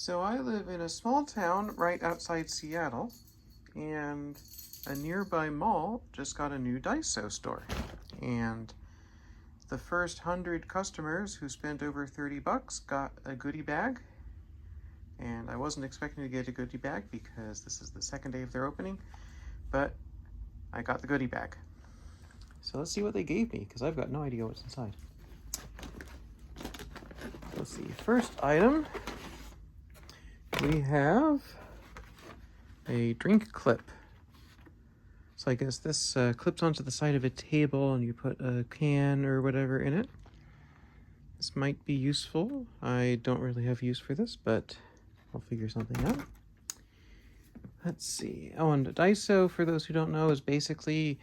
So I live in a small town right outside Seattle, and a nearby mall just got a new Daiso store. And the first 100 customers who spent over 30 bucks got a goodie bag. And I wasn't expecting to get a goodie bag because this is the second day of their opening, but I got the goodie bag. So let's see what they gave me, because I've got no idea what's inside. Let's see, first item, we have a drink clip. So I guess this clips onto the side of a table and you put a can or whatever in it. This might be useful. I don't really have use for this, but I'll figure something out. Let's see. Oh, and Daiso, for those who don't know, is basically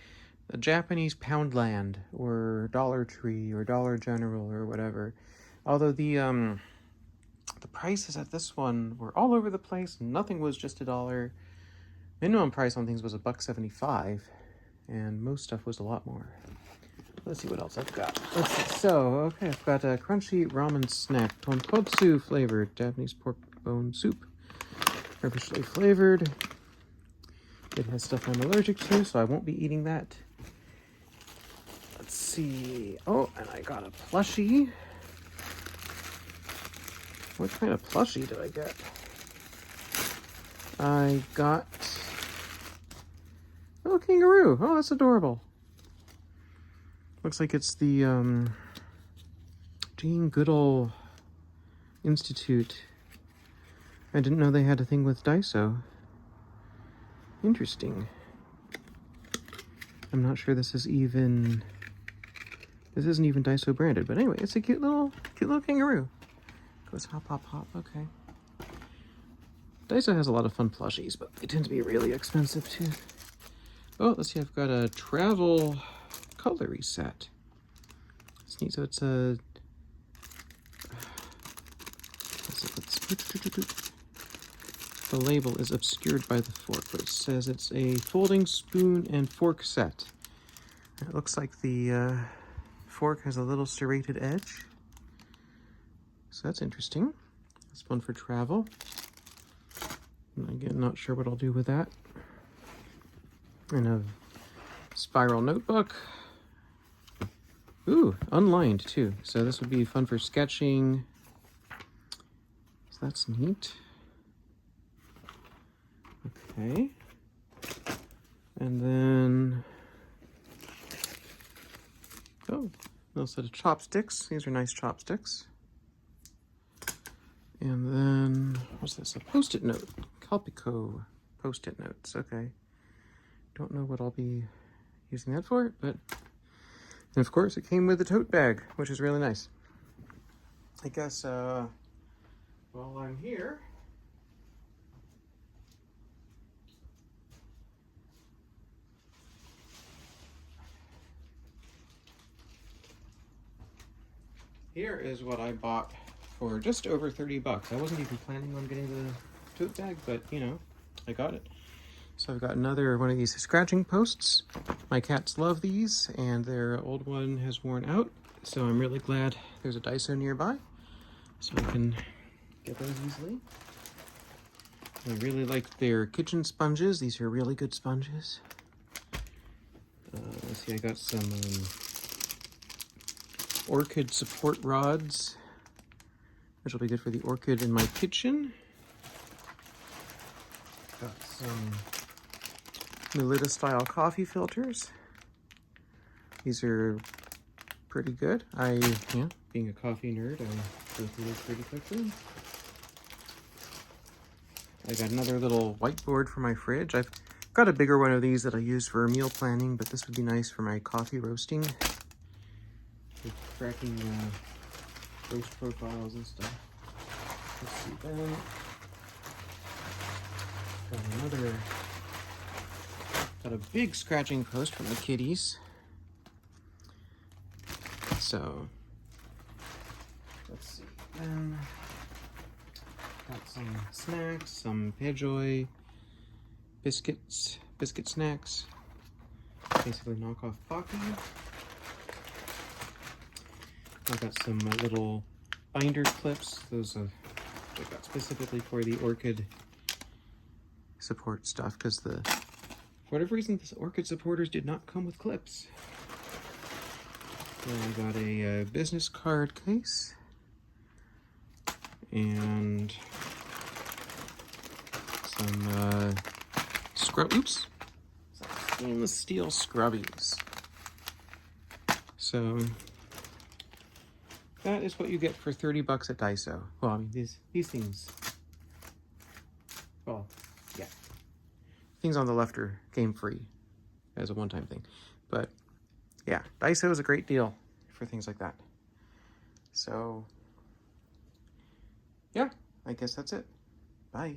the Japanese Poundland or Dollar Tree or Dollar General or whatever. Although the prices at this one were all over the place. Nothing was just $1. Minimum price on things was $1.75, and most stuff was a lot more. Let's see what else I've got. Let's see. So, okay, I've got a crunchy ramen snack, tonkotsu flavored Japanese pork bone soup, herbishly flavored. It has stuff I'm allergic to, so I won't be eating that. Let's see. Oh, and I got a plushie. What kind of plushie did I get? I got a little kangaroo. Oh, that's adorable. Looks like it's the Jane Goodall Institute. I didn't know they had a thing with Daiso. Interesting. I'm not sure this isn't even Daiso branded, but anyway, it's a cute little kangaroo. Goes hop, hop, hop. Okay. Daiso has a lot of fun plushies, but they tend to be really expensive too. Oh, let's see. I've got a travel cutlery set. It's neat. So it's a. The label is obscured by the fork, but it says it's a folding spoon and fork set. It looks like the fork has a little serrated edge. So that's interesting. That's fun for travel. And again, not sure what I'll do with that. And a spiral notebook. Ooh, unlined too. So this would be fun for sketching. So that's neat. Okay. And then, oh, a little set of chopsticks. These are nice chopsticks. And then, what's this? A post-it note. Calpico post-it notes. Okay. Don't know what I'll be using that for, but... And of course, it came with a tote bag, which is really nice. I guess, while I'm here... Here is what I bought for just over 30 bucks. I wasn't even planning on getting the tote bag, but you know, I got it. So I've got another one of these scratching posts. My cats love these, and their old one has worn out. So I'm really glad there's a Daiso nearby, so I can get those easily. I really like their kitchen sponges. These are really good sponges. Let's see, I got some orchid support rods, which will be good for the orchid in my kitchen. Got some Melita style coffee filters. These are pretty good. Being a coffee nerd, I go through those pretty quickly. I got another little whiteboard for my fridge. I've got a bigger one of these that I use for meal planning, but this would be nice for my coffee roasting. With tracking roast profiles and stuff. Let's see then. Got a big scratching post from the kitties. So let's see then. Got some snacks, some Pejoy biscuit snacks. Basically knockoff Pocky. I've got some little binder clips. Those I got specifically for the orchid support stuff, because for whatever reason, the orchid supporters did not come with clips. Then I got a business card case and some stainless steel scrubbies. So that is what you get for 30 bucks at Daiso. Well, I mean, these things, well, yeah. Things on the left are game free as a one-time thing. But yeah, Daiso is a great deal for things like that. So yeah, I guess that's it. Bye.